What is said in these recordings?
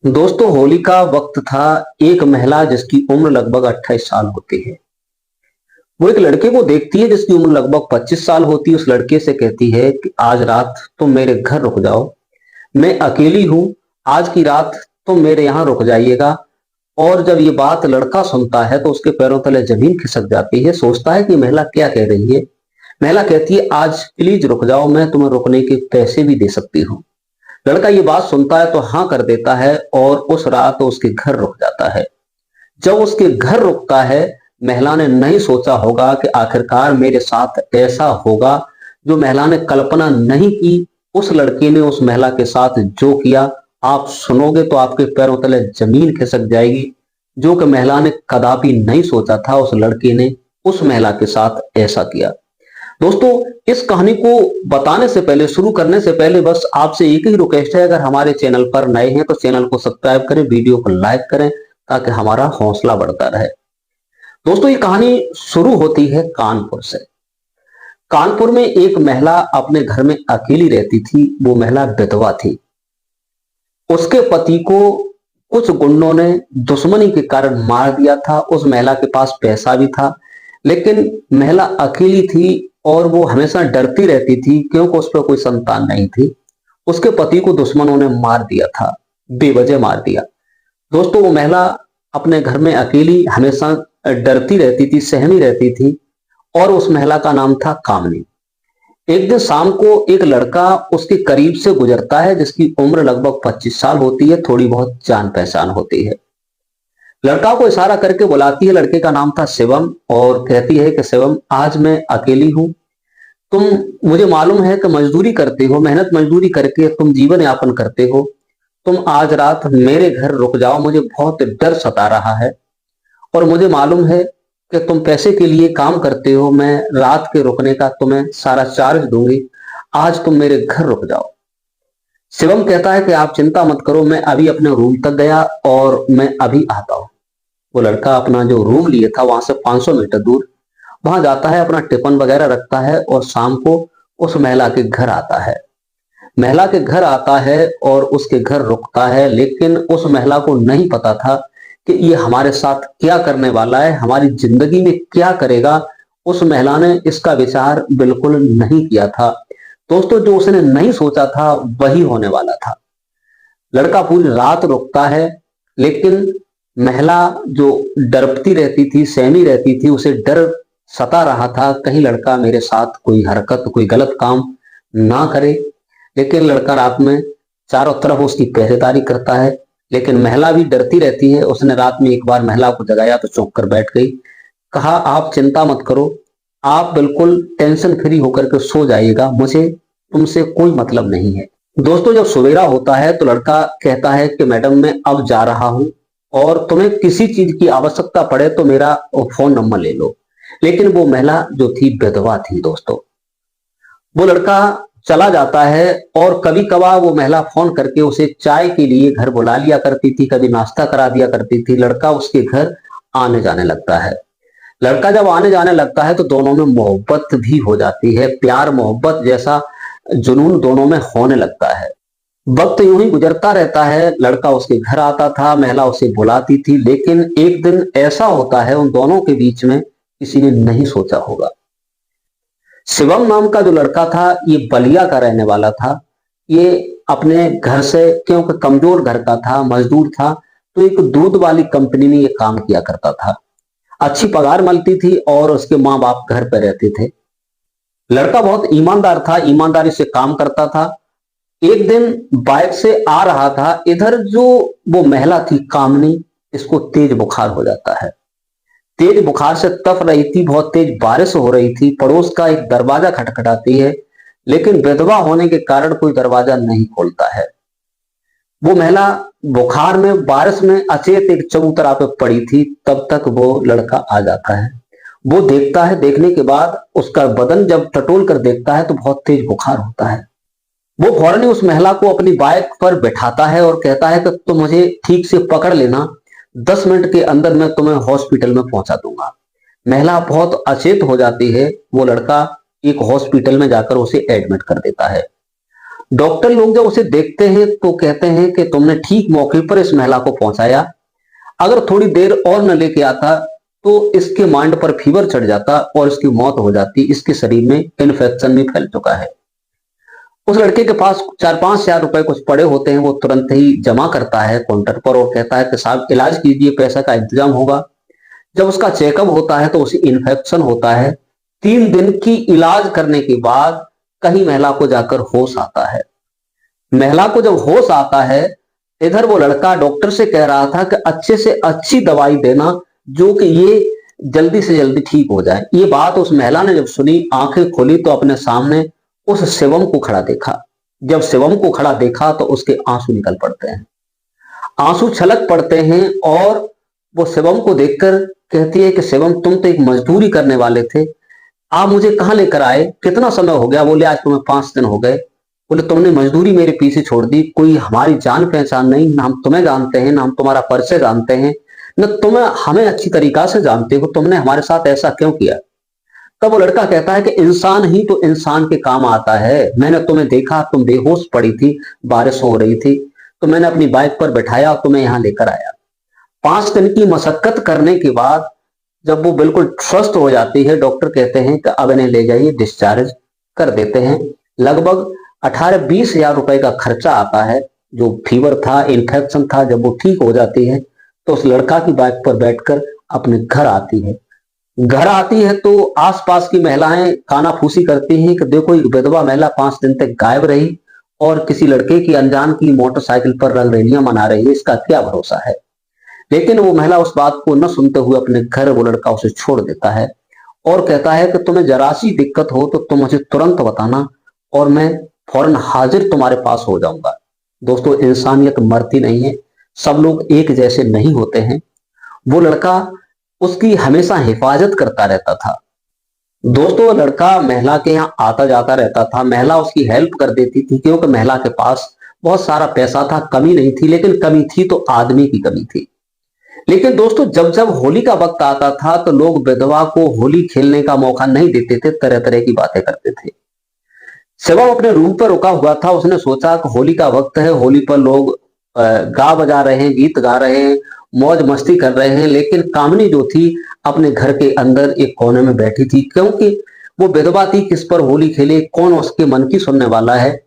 दोस्तों, होली का वक्त था। एक महिला जिसकी उम्र लगभग 28 साल होती है, वो एक लड़के को देखती है जिसकी उम्र लगभग 25 साल होती है। उस लड़के से कहती है कि आज रात तुम मेरे घर रुक जाओ, मैं अकेली हूं, आज की रात तुम मेरे यहाँ रुक जाइएगा। और जब ये बात लड़का सुनता है तो उसके पैरों तले जमीन खिसक जाती है। सोचता है कि महिला क्या कह रही है। महिला कहती है, आज प्लीज रुक जाओ, मैं तुम्हें रुकने के पैसे भी दे सकती हूँ। लड़का ये बात सुनता है तो हाँ कर देता है और उस रात उसके घर रुक जाता है। जब उसके घर रुकता है, महिला ने नहीं सोचा होगा कि आखिरकार मेरे साथ ऐसा होगा। जो महिला ने कल्पना नहीं की, उस लड़के ने उस महिला के साथ जो किया, आप सुनोगे तो आपके पैरों तले जमीन खिसक जाएगी। जो कि महिला ने कदापि नहीं सोचा था, उस लड़के ने उस महिला के साथ ऐसा किया। दोस्तों, इस कहानी को बताने से पहले, शुरू करने से पहले बस आपसे एक ही रिक्वेस्ट है, अगर हमारे चैनल पर नए हैं तो चैनल को सब्सक्राइब करें, वीडियो को लाइक करें ताकि हमारा हौसला बढ़ता रहे। दोस्तों, ये कहानी शुरू होती है कानपुर से। कानपुर में एक महिला अपने घर में अकेली रहती थी। वो महिला विधवा थी। उसके पति को कुछ गुंडों ने दुश्मनी के कारण मार दिया था। उस महिला के पास पैसा भी था, लेकिन महिला अकेली थी और वो हमेशा डरती रहती थी क्योंकि उस पर कोई संतान नहीं थी। उसके पति को दुश्मनों ने मार दिया था, बेवजह मार दिया। दोस्तों, वो महिला अपने घर में अकेली हमेशा डरती रहती थी, सहमी रहती थी। और उस महिला का नाम था कामनी। एक दिन शाम को एक लड़का उसके करीब से गुजरता है जिसकी उम्र लगभग 25 साल होती है, थोड़ी बहुत जान पहचान होती है। लड़का को इशारा करके बुलाती है। लड़के का नाम था शिवम और कहती है कि शिवम, आज मैं अकेली हूं। तुम, मुझे मालूम है कि मजदूरी करते हो, मेहनत मजदूरी करके तुम जीवन यापन करते हो। तुम आज रात मेरे घर रुक जाओ, मुझे बहुत डर सता रहा है और मुझे मालूम है कि तुम पैसे के लिए काम करते हो। मैं रात के रुकने का तुम्हें सारा चार्ज दूंगी, आज तुम मेरे घर रुक जाओ। शिवम कहता है कि आप चिंता मत करो, मैं अभी अपने रूम तक गया और मैं अभी आता हूं। वो लड़का अपना जो रूम लिए था वहां से 500 मीटर दूर वहां जाता है, अपना टिफिन वगैरह रखता है और शाम को उस महिला के घर आता है। महिला के घर आता है और उसके घर रुकता है, लेकिन उस महिला को नहीं पता था कि ये हमारे साथ क्या करने वाला है, हमारी जिंदगी में क्या करेगा। उस महिला ने इसका विचार बिल्कुल नहीं किया था। दोस्तों, जो उसने नहीं सोचा था वही होने वाला था। लड़का पूरी रात रुकता है, लेकिन महिला जो डरती रहती थी, सहमी रहती थी, उसे डर सता रहा था कहीं लड़का मेरे साथ कोई हरकत, कोई गलत काम ना करे। लेकिन लड़का रात में चारों तरफ उसकी पहरेदारी करता है, लेकिन महिला भी डरती रहती है। उसने रात में एक बार महिला को जगाया तो चौंक कर बैठ गई। कहा, आप चिंता मत करो, आप बिल्कुल टेंशन फ्री होकर के सो जाइएगा, मुझे तुमसे कोई मतलब नहीं है। दोस्तों, जब सवेरा होता है तो लड़का कहता है कि मैडम, मैं अब जा रहा हूं और तुम्हें किसी चीज की आवश्यकता पड़े तो मेरा फोन नंबर ले लो। लेकिन वो महिला जो थी विधवा थी। दोस्तों, वो लड़का चला जाता है और कभी कभार वो महिला फोन करके उसे चाय के लिए घर बुला लिया करती थी, कभी नाश्ता करा दिया करती थी। लड़का उसके घर आने जाने लगता है। लड़का जब आने जाने लगता है तो दोनों में मोहब्बत भी हो जाती है, प्यार मोहब्बत जैसा जुनून दोनों में होने लगता है। वक्त यूं ही गुजरता रहता है। लड़का उसके घर आता था, महिला उसे बुलाती थी, लेकिन एक दिन ऐसा होता है उन दोनों के बीच में किसी ने नहीं सोचा होगा। शिवम नाम का जो लड़का था, ये बलिया का रहने वाला था। ये अपने घर से, क्योंकि कमजोर घर का था, मजदूर था, तो एक दूध वाली कंपनी में ये काम किया करता था। अच्छी पगार मिलती थी और उसके माँ बाप घर पर रहते थे। लड़का बहुत ईमानदार था, ईमानदारी से काम करता था। एक दिन बाइक से आ रहा था, इधर जो वो महिला थी कामनी, इसको तेज बुखार हो जाता है। तेज बुखार से तप रही थी, बहुत तेज बारिश हो रही थी। पड़ोस का एक दरवाजा खटखटाती है, लेकिन विधवा होने के कारण कोई दरवाजा नहीं खोलता है। वो महिला बुखार में, बारिश में अचेत एक चबूतरा पे पड़ी थी। तब तक वो लड़का आ जाता है। वो देखता है, देखने के बाद उसका बदन जब टटोल कर देखता है तो बहुत तेज बुखार होता है। वो फौरन उस महिला को अपनी बाइक पर बैठाता है और कहता है कि तुम मुझे ठीक से पकड़ लेना, 10 मिनट के अंदर मैं तुम्हें हॉस्पिटल में पहुंचा दूंगा। महिला बहुत अचेत हो जाती है। वो लड़का एक हॉस्पिटल में जाकर उसे एडमिट कर देता है। डॉक्टर लोग जब उसे देखते हैं तो कहते हैं कि तुमने ठीक मौके पर इस महिला को पहुंचाया, अगर थोड़ी देर और न लेके आता तो इसके माइंड पर फीवर चढ़ जाता और इसकी मौत हो जाती, इसके शरीर में इन्फेक्शन भी फैल चुका है। उस लड़के के पास 4-5 हजार रुपए कुछ पड़े होते हैं, वो तुरंत ही जमा करता है काउंटर पर और कहता है कि साहब इलाज कीजिए, पैसा का इंतजाम होगा। जब उसका चेकअप होता है तो उसे इन्फेक्शन होता है। 3 दिन की इलाज करने के बाद कहीं महिला को जाकर होश आता है। महिला को जब होश आता है, इधर वो लड़का डॉक्टर से कह रहा था कि अच्छे से अच्छी दवाई देना जो कि ये जल्दी से जल्दी ठीक हो जाए। ये बात उस महिला ने जब सुनी, आंखें खोली तो अपने सामने उस शिवम को खड़ा देखा। जब शिवम को खड़ा देखा तो उसके आंसू निकल पड़ते हैं, आंसू छलक पड़ते हैं और वो शिवम को देखकर कहती है कि शिवम तुम तो एक मजदूरी करने वाले थे, आप मुझे कहाँ लेकर आए, कितना समय हो गया? बोले आज तुम्हें 5 दिन हो गए। बोले तुमने मजदूरी मेरे पीछे छोड़ दी, कोई हमारी जान पहचान नहीं, ना हम तुम्हें जानते हैं, ना हम तुम्हारा परिचय जानते हैं, न तुम्हें हमें अच्छी तरीका से जानते हो, तुमने हमारे साथ ऐसा क्यों किया? तब वो लड़का कहता है कि इंसान ही तो इंसान के काम आता है। मैंने तुम्हें देखा, तुम बेहोश पड़ी थी, बारिश हो रही थी, तो मैंने अपनी बाइक पर बैठाया और तुम्हें यहां लेकर आया। 5 दिन की मशक्कत करने के बाद जब वो बिल्कुल स्वस्थ हो जाती है, डॉक्टर कहते हैं कि अब इन्हें ले जाइए, डिस्चार्ज कर देते हैं। लगभग 18-20 हजार रुपए का खर्चा आता है। जो फीवर था, इन्फेक्शन था, जब वो ठीक हो जाती है तो उस लड़का की बाइक पर बैठकर अपने घर आती है। घर आती है तो आसपास की महिलाएं कानाफूसी करती हैं कि देखो एक विधवा महिला 5 दिन तक गायब रही और किसी लड़के की अनजान की मोटरसाइकिल पर रंगरलियां मना रही है, इसका क्या भरोसा है? लेकिन वो महिला उस बात को न सुनते हुए अपने घर वो लड़का उसे छोड़ देता है और कहता है कि तुम्हें जरा सी दिक्कत हो तो तुम मुझे तुरंत बताना और मैं फौरन हाजिर तुम्हारे पास हो जाऊंगा। दोस्तों, इंसानियत मरती नहीं है, सब लोग एक जैसे नहीं होते हैं। वो लड़का उसकी हमेशा हिफाजत करता रहता था। दोस्तों, वो लड़का महिला के यहाँ आता जाता रहता था, महिला उसकी हेल्प कर देती थी क्योंकि महिला के पास बहुत सारा पैसा था, कमी नहीं थी, लेकिन कमी थी तो आदमी की कमी थी। लेकिन दोस्तों, जब जब होली का वक्त आता था तो लोग विधवा को होली खेलने का मौका नहीं देते थे, तरह तरह की बातें करते थे। शिवम अपने रूम पर रुका हुआ था, उसने सोचा कि होली का वक्त है, होली पर लोग गा बजा रहे हैं, गीत गा रहे हैं, मौज मस्ती कर रहे हैं, लेकिन कामनी जो थी अपने घर के अंदर एक कोने में बैठी थी क्योंकि वो विधवा थी, किस पर होली खेले, कौन उसके मन की सुनने वाला है।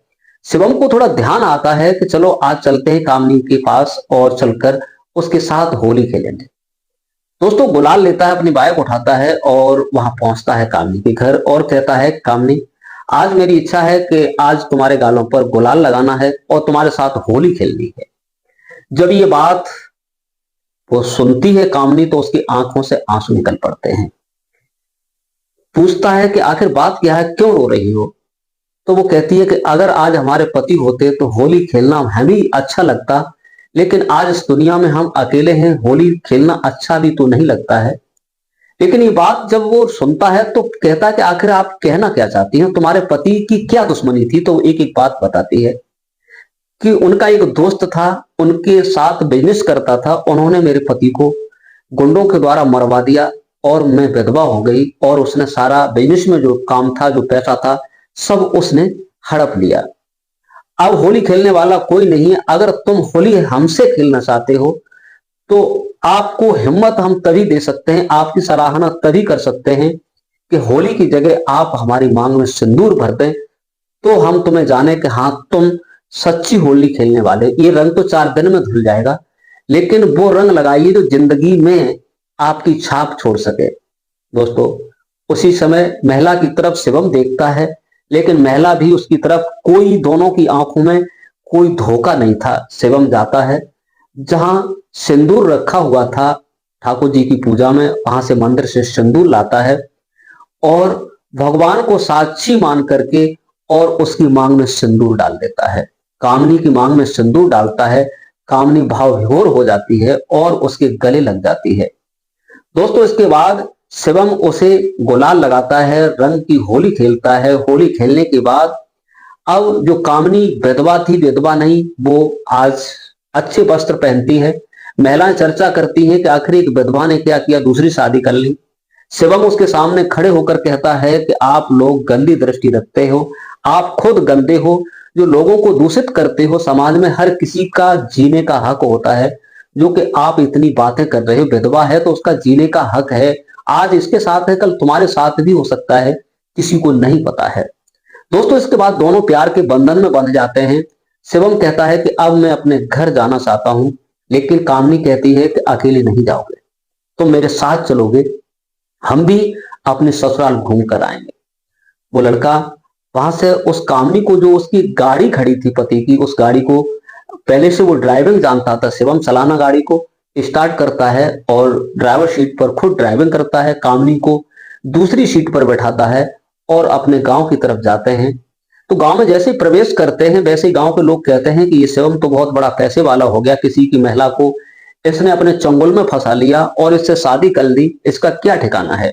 शिवम को थोड़ा ध्यान आता है कि चलो आज चलते हैं कामनी के पास और चलकर उसके साथ होली खेलेंगे। दोस्तों, गुलाल लेता है, अपनी बाइक उठाता है और वहां पहुंचता है कामनी के घर और कहता है कामनी, आज मेरी इच्छा है कि आज तुम्हारे गालों पर गुलाल लगाना है और तुम्हारे साथ होली खेलनी है। जब ये बात वो सुनती है कामनी तो उसकी आंखों से आंसू निकल पड़ते हैं। पूछता है कि आखिर बात क्या है, क्यों रो रही हो? तो वो कहती है कि अगर आज हमारे पति होते तो होली खेलना हमें भी अच्छा लगता, लेकिन आज इस दुनिया में हम अकेले हैं, होली खेलना अच्छा भी तो नहीं लगता है। लेकिन ये बात जब वो सुनता है तो कहता है कि आखिर आप कहना क्या चाहती हैं, तुम्हारे पति की क्या दुश्मनी थी? तो एक एक बात बताती है कि उनका एक दोस्त था, उनके साथ बिजनेस करता था, उन्होंने मेरे पति को गुंडों के द्वारा मरवा दिया और मैं विधवा हो गई और उसने सारा बिजनेस में जो काम था, जो पैसा था, सब उसने हड़प लिया। अब होली खेलने वाला कोई नहीं है, अगर तुम होली हमसे खेलना चाहते हो तो आपको हिम्मत हम तभी दे सकते हैं, आपकी सराहना तभी कर सकते हैं कि होली की जगह आप हमारी मांग में सिंदूर भर दें तो हम तुम्हें जाने कि हाँ तुम सच्ची होली खेलने वाले। ये रंग तो 4 दिन में धुल जाएगा, लेकिन वो रंग लगाइए जो जिंदगी में आपकी छाप छोड़ सके। दोस्तों, उसी समय महिला की तरफ शिवम देखता है, लेकिन महिला भी उसकी तरफ, कोई दोनों की आंखों में कोई धोखा नहीं था। शिवम जाता है जहां सिंदूर रखा हुआ था ठाकुर जी की पूजा में, वहां से मंदिर से सिंदूर लाता है और भगवान को साक्षी मान करके और उसकी मांग में सिंदूर डाल देता है। कामनी की मांग में सिंदूर डालता है, कामनी भाव विभोर हो जाती है और उसके गले लग जाती है। दोस्तों, इसके बाद शिवम उसे गुलाल लगाता है, रंग की होली खेलता है। होली खेलने के बाद अब जो कामनी विधवा थी, विधवा नहीं, वो आज अच्छे वस्त्र पहनती है। महिलाएं चर्चा करती हैं कि आखिर एक विधवा ने क्या किया, दूसरी शादी कर ली। शिवम उसके सामने खड़े होकर कहता है कि आप लोग गंदी दृष्टि रखते हो, आप खुद गंदे हो, जो लोगों को दूषित करते हो। समाज में हर किसी का जीने का हक होता है। जो कि आप इतनी बातें कर रहे हो, विधवा है तो उसका जीने का हक है। आज इसके साथ है, कल तुम्हारे साथ भी हो सकता है, किसी को नहीं पता है। दोस्तों इसके बाद दोनों प्यार के बंधन में बंध जाते हैं। शिवम कहता है कि अब मैं अपने घर जाना चाहता हूं, लेकिन कामनी कहती है कि अकेले नहीं जाओगे, तुम मेरे साथ चलोगे, हम भी अपने ससुराल घूम कर आएंगे। वो लड़का वहां से उस कामनी को, जो उसकी गाड़ी खड़ी थी पति की, उस गाड़ी को पहले से वो ड्राइविंग जानता था, शिवम चलाना गाड़ी को स्टार्ट करता है और ड्राइवर सीट पर खुद ड्राइविंग करता है, कामनी को दूसरी सीट पर बैठाता है और अपने गांव की तरफ जाते हैं। तो गांव में जैसे ही प्रवेश करते हैं वैसे ही गांव के लोग कहते हैं कि ये शिवम तो बहुत बड़ा पैसे वाला हो गया, किसी की महिला को इसने अपने चंगुल में फंसा लिया और इससे शादी कर ली, इसका क्या ठिकाना है।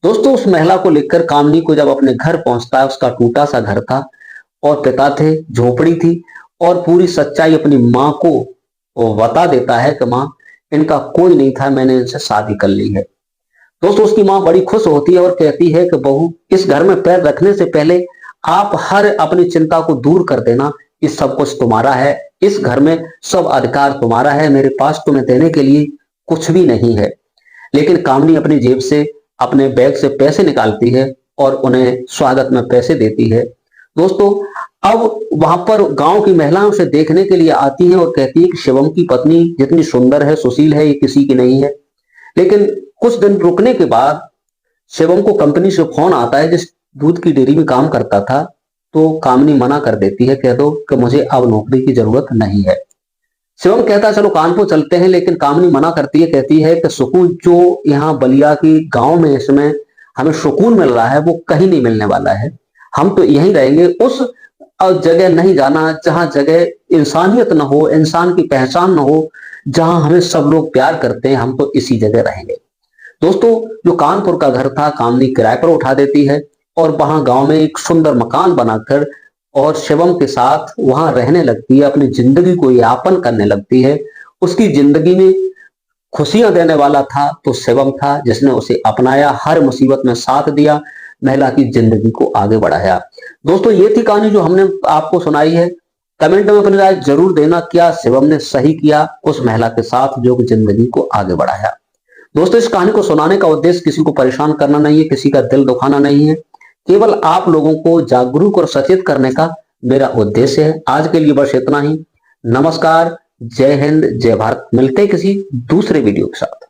दोस्तों उस महिला को लेकर कामनी को जब अपने घर पहुंचता है, उसका टूटा सा घर था और पिता थे, झोपड़ी थी, और पूरी सच्चाई अपनी माँ को वो बता देता है कि माँ, इनका कोई नहीं था, मैंने इनसे शादी कर ली है। दोस्तों उसकी माँ बड़ी खुश होती है और कहती है कि बहू, इस घर में पैर रखने से पहले आप हर अपनी चिंता को दूर कर देना, ये सब कुछ तुम्हारा है, इस घर में सब अधिकार तुम्हारा है, मेरे पास तुम्हें देने के लिए कुछ भी नहीं है। लेकिन कामनी अपनी जेब से, अपने बैग से पैसे निकालती है और उन्हें स्वागत में पैसे देती है। दोस्तों अब वहां पर गांव की महिलाएं उसे देखने के लिए आती हैं और कहती है कि शिवम की पत्नी जितनी सुंदर है, सुशील है, ये किसी की नहीं है। लेकिन कुछ दिन रुकने के बाद शिवम को कंपनी से फोन आता है, जिस दूध की डेयरी में काम करता था। तो कामनी मना कर देती है, कह दो कि मुझे अब नौकरी की जरूरत नहीं है। शिवम कहता है चलो कानपुर चलते हैं, लेकिन कामनी मना करती है, कहती है कि सुकून जो यहाँ बलिया की गांव में इसमें हमें सुकून मिल रहा है वो कहीं नहीं मिलने वाला है, हम तो यहीं रहेंगे। उस जगह नहीं जाना जहां जगह इंसानियत न हो, इंसान की पहचान न हो, जहां हमें सब लोग प्यार करते हैं, हम तो इसी जगह रहेंगे। दोस्तों जो कानपुर का घर था कामनी किराए पर उठा देती है और वहां गांव में एक सुंदर मकान बनाकर और शिवम के साथ वहां रहने लगती है, अपनी जिंदगी को यापन करने लगती है। उसकी जिंदगी में खुशियां देने वाला था तो शिवम था, जिसने उसे अपनाया, हर मुसीबत में साथ दिया, महिला की जिंदगी को आगे बढ़ाया। दोस्तों ये थी कहानी जो हमने आपको सुनाई है। कमेंट में अपनी राय जरूर देना, क्या शिवम ने सही किया उस महिला के साथ जो जिंदगी को आगे बढ़ाया। दोस्तों इस कहानी को सुनाने का उद्देश्य किसी को परेशान करना नहीं है, किसी का दिल दुखाना नहीं है, केवल आप लोगों को जागरूक और सचेत करने का मेरा उद्देश्य है। आज के लिए बस इतना ही। नमस्कार, जय हिंद, जय भारत। मिलते हैं किसी दूसरे वीडियो के साथ।